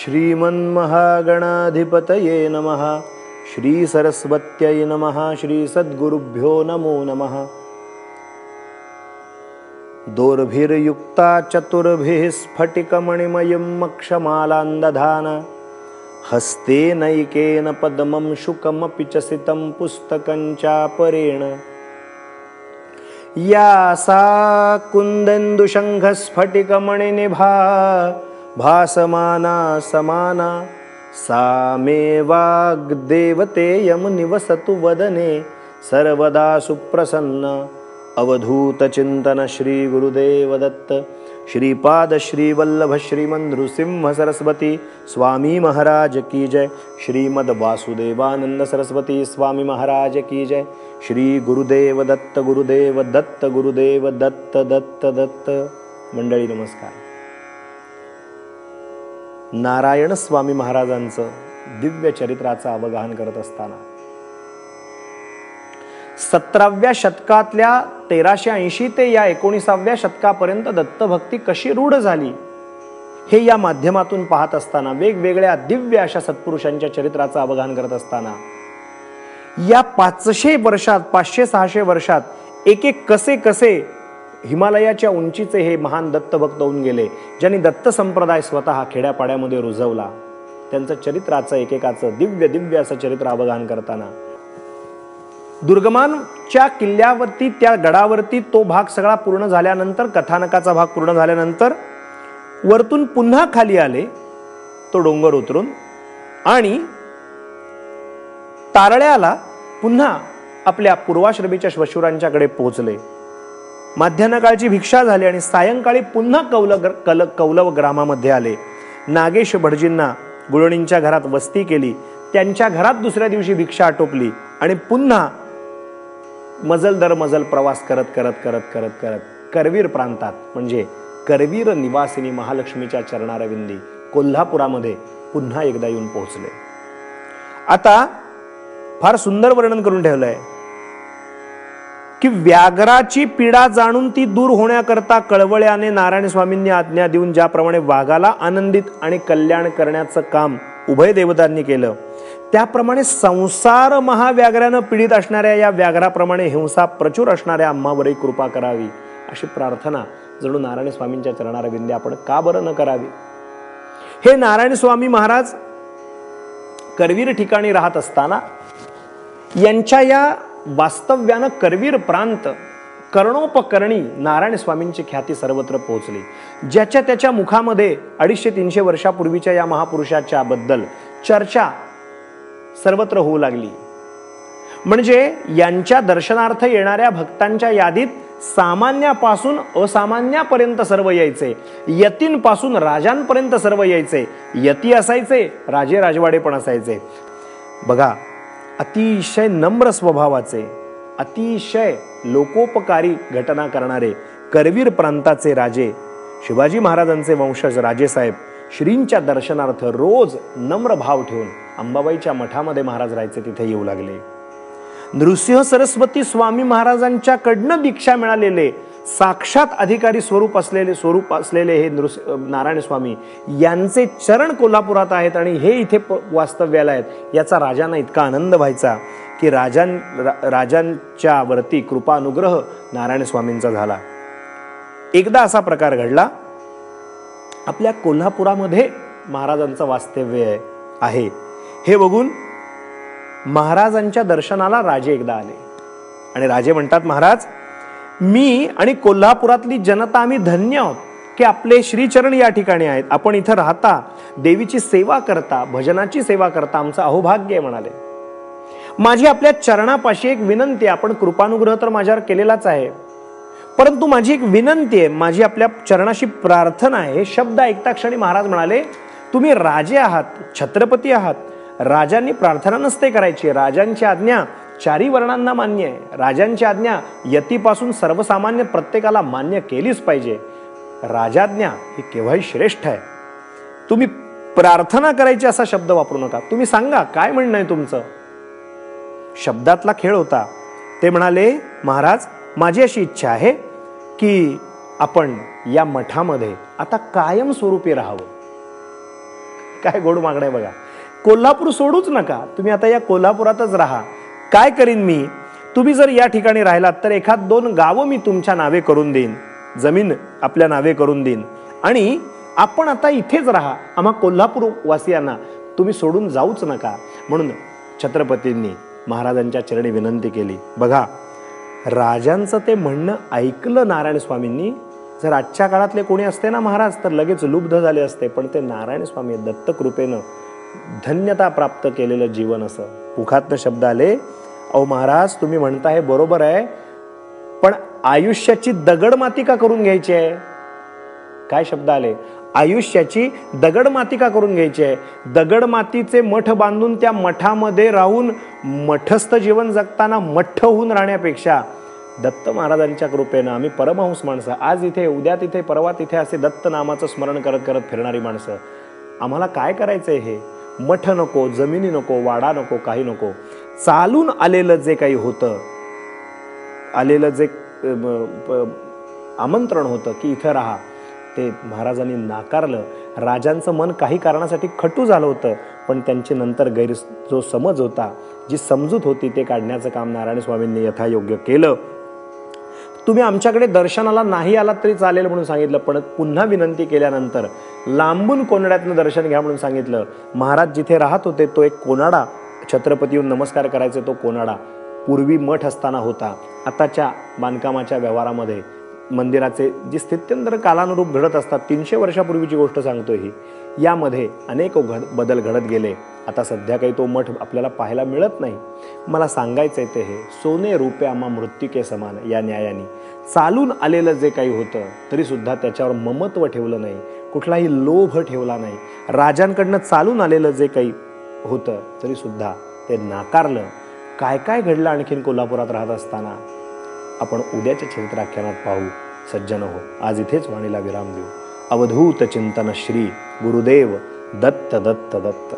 श्रीमन्महागणाधिपतये नमः। श्री सरस्वत्यै नमः। श्री सद्गुरुभ्यो नमो नमः। दोर्भिर्युक्ता चतुर्भिः स्फटिकमणिमयं मक्षमालां हस्ते नैकेन पद्मं शुकमपि च सितं पुस्तकं चापरेण। या सा कुन्देन्दुशङ्खस्फटिकमणिनिभा भासमाना समाना सा मे वाग्देवतेयं निवसतु वदने सर्वदा सुप्रसन्ना। अवधूत चिंतन श्री गुरुदेव दत्त श्रीपाद श्री वल्लभ श्रीमन नृसिंह सरस्वती स्वामी महाराज की जय। श्रीमद वासुदेवानंद सरस्वती स्वामी महाराज की जय। श्री गुरुदेव दत्त गुरुदेव दत्त गुरुदेव दत्त दत्त दत्त। मंडळी नमस्कार। नारायण स्वामी महाराजांचं दिव्य चरित्राचं अवगाहन करत असताना 17व्या शतकातल्या 1380 ते या 19व्या शतकापर्यंत दत्तभक्ती कशी रूढ झाली हे या माध्यमातून पाहत असताना, वेगवेगळ्या दिव्य अशा सत्पुरुषांच्या चरित्राचं अवगाहन करत असताना, या 500 वर्षात 500-600 वर्षात एक एक कसे कसे हिमालयाच्या उंचीचे हे महान दत्तभक्त होऊन गेले, ज्यांनी दत्त संप्रदाय स्वतः खेड्यापाड्यामध्ये रुजवला, त्यांचं चरित्राचं एकेकाचं दिव्य दिव्य असं चरित्र अवगाहन करताना दुर्गमानच्या किल्ल्यावरती त्या गडावरती तो भाग सगळा पूर्ण झाल्यानंतर, कथानकाचा भाग पूर्ण झाल्यानंतर वरतून पुन्हा खाली आले तो डोंगर उतरून आणि तारळ्याला पुन्हा आपल्या पूर्वाश्रमीच्या श्वशुरांच्याकडे पोहोचले। माध्यान्हकाळची भिक्षा झाली आणि सायंकाळी पुन्हा कौलव ग्रामामध्ये आले। नागेश भटजींना गुळणींच्या घरात वस्ती केली, त्यांच्या घरात दुसऱ्या दिवशी भिक्षा आटोपली आणि पुन्हा मजल दर मजल प्रवास करत करत करत करत करत करवीर प्रांतात म्हणजे करवीर निवासिनी महालक्ष्मीच्या चरणारविंदी कोल्हापुरामध्ये पुन्हा एकदा येऊन पोहोचले। आता फार सुंदर वर्णन करून ठेवलंय की व्याघ्राची पीडा जाणून ती दूर होण्याकरता कळवळ्याने नारायण स्वामींनी आज्ञा देऊन ज्याप्रमाणे वाघाला आनंदित आणि कल्याण करण्याचं काम उभय देवतांनी केलं, त्याप्रमाणे संसार महाव्याघ्रानं पीडित असणाऱ्या या व्याघ्राप्रमाणे हिंसा प्रचुर असणाऱ्या आम्हावरही कृपा करावी अशी प्रार्थना जणू नारायण स्वामींच्या चरणारविंदी आपण का बरं न करावी। हे नारायण स्वामी महाराज करवीर ठिकाणी राहत असताना यांच्या या वास्तव्यानं करवीर प्रांत कर्णोपकर्णी नारायण स्वामींची ख्याती सर्वत्र पोहोचली। ज्याच्या त्याच्या मुखामध्ये 250-300 वर्षापूर्वीच्या या महापुरुषाच्या बद्दल चर्चा सर्वत्र होऊ लागली। म्हणजे यांच्या दर्शनार्थ येणाऱ्या भक्तांच्या यादीत सामान्यापासून असामान्यापर्यंत सर्व यायचे, यतींपासून राजांपर्यंत सर्व यायचे। यती असायचे, राजे राजवाडे पण असायचे। बघा, अतिशय नम्र स्वभावाचे, अतिशय लोकोपकारी घटना करणारे करवीर प्रांताचे राजे शिवाजी महाराजांचे वंशज राजेसाहेब श्रींच्या दर्शनार्थ रोज नम्र भाव ठेवून अंबाबाईच्या मठामध्ये महाराज राहायचे, तिथे येऊ लागले। नृसिंह सरस्वती स्वामी महाराजांच्याकडनं दीक्षा मिळालेले साक्षात अधिकारी स्वरूप असलेले हे नारायण स्वामी यांचे चरण कोल्हापुरात आहेत आणि हे इथे वास्तव्याला आहेत, याचा राजांना इतका आनंद व्हायचा की राजांच्या वरती कृपानुग्रह नारायण स्वामींचा झाला। एकदा असा प्रकार घडला, आपल्या कोल्हापुरामध्ये महाराजांचं वास्तव्य आहे हे बघून महाराजांच्या दर्शनाला राजे एकदा आले आणि राजे म्हणतात, महाराज मी आणि कोल्हापुरातली जनता आम्ही धन्य आहोत की आपले श्रीचरण या ठिकाणी आहेत, आपण इथं राहता, देवीची सेवा करता, भजनाची सेवा करता, आमचं अहोभाग्य आहे म्हणाले। माझी आपल्या चरणापाशी एक विनंती आहे, आपण कृपानुग्रह तर माझ्यावर केलेलाच आहे, परंतु माझी एक विनंती आहे, माझी आपल्या चरणाशी प्रार्थना आहे। हे शब्द ऐकता क्षणी महाराज म्हणाले, तुम्ही राजे आहात, छत्रपती आहात, राजांनी प्रार्थना नसते करायची, राजांची आज्ञा 4 वर्णांना मान्य आहे, राजांची आज्ञा यतीपासून सर्वसामान्य प्रत्येकाला मान्य केलीच पाहिजे, राजाज्ञा ही केव्हाही श्रेष्ठ आहे, तुम्ही प्रार्थना करायची असा शब्द वापरू नका, तुम्ही सांगा काय म्हणणं आहे तुमचं। शब्दातला खेळ होता। ते म्हणाले, महाराज माझी अशी इच्छा आहे की आपण या मठामध्ये आता कायम स्वरूपी राहावं, काय गोड मागणं आहे बघा. कोल्हापूर सोडूच नका, तुम्ही आता या कोल्हापुरातच राहा. काय करीन मी, तुम्ही जर या ठिकाणी राहिलात तर एखाद 2 गावं मी तुमच्या नावे करून देईन, जमीन आपल्या नावे करून देईन, आणि आपण आता इथेच राहा. आम्हा कोल्हापूर वासियांना तुम्ही सोडून जाऊच नका. म्हणून छत्रपतींनी महाराजांच्या चरणी विनंती केली. बघा, राजांचं ते म्हणणं ऐकलं नारायण स्वामींनी. जर आजच्या काळातले कोणी असते ना महाराज तर लगेच लुब्ध झाले असते, पण ते नारायण स्वामी दत्तकृपेनं धन्यता प्राप्त केलेलं जीवन. असं मुखातनं शब्द आले, अहो महाराज तुम्ही म्हणताय बरोबर आहे, पण आयुष्याची दगडमाती का करून घ्यायची आहे? काय शब्द आले, आयुष्याची दगडमाती का करून घ्यायची आहे? दगडमातीचे मठ बांधून त्या मठामध्ये राहून मठस्थ जीवन जगताना मठ्ठ होऊन राहण्यापेक्षा दत्त महाराजांच्या कृपेनं आम्ही परमहंस माणसं, आज इथे उद्या तिथे परवा तिथे असे दत्त नामाचं स्मरण करत करत फिरणारी माणसं, आम्हाला काय करायचंय? हे मठ नको, जमिनी नको, वाडा नको, काही नको. चालून आलेलं जे काही होतं, आलेलं जे आमंत्रण होतं की इथं राहा, ते महाराजांनी नाकारलं. राजांचं मन काही कारणासाठी खटू झालं होतं, पण त्यांची नंतर जो समज होता, जी समजूत होती, ते काढण्याचं काम नारायण स्वामींनी यथायोग्य केलं. तुम्ही आमच्याकडे दर्शनाला नाही आलात तरी चालेल म्हणून सांगितलं, पण पुन्हा विनंती केल्यानंतर लांबून कोनाड्यातनं दर्शन घ्या म्हणून सांगितलं. महाराज जिथे राहत होते तो एक कोनाडा, छत्रपती येऊन नमस्कार करायचे तो कोनाडा पूर्वी मठ असताना होता. आताच्या बांधकामाच्या व्यवहारामध्ये मंदिराचे जी स्थित्यंतर कालानुरूप घडत असतात, 300 वर्षापूर्वीची गोष्ट सांगतोय ही, यामध्ये अनेक बदल घडत गेले. आता सध्या काही तो मठ आपल्याला पाहायला मिळत नाही. मला सांगायचंय ते हे, सोने रुपे आम्हा मृत्युके समान या न्यायाने चालून आलेलं जे काही होतं तरी सुद्धा त्याच्यावर ममत्व ठेवलं नाही, कुठलाही लोभ ठेवला नाही. राजांकडनं चालून आलेलं जे काही होतं तरी सुद्धा ते नाकारलं. काय काय घडलं आणखीन कोल्हापुरात राहत असताना आपण उद्याच्या चरित्राख्यानात पाहू. सज्जन हो, आज इथेच वाणीला विराम देऊ. अवधूत चिंतन श्री गुरुदेव दत्त दत्त दत्त.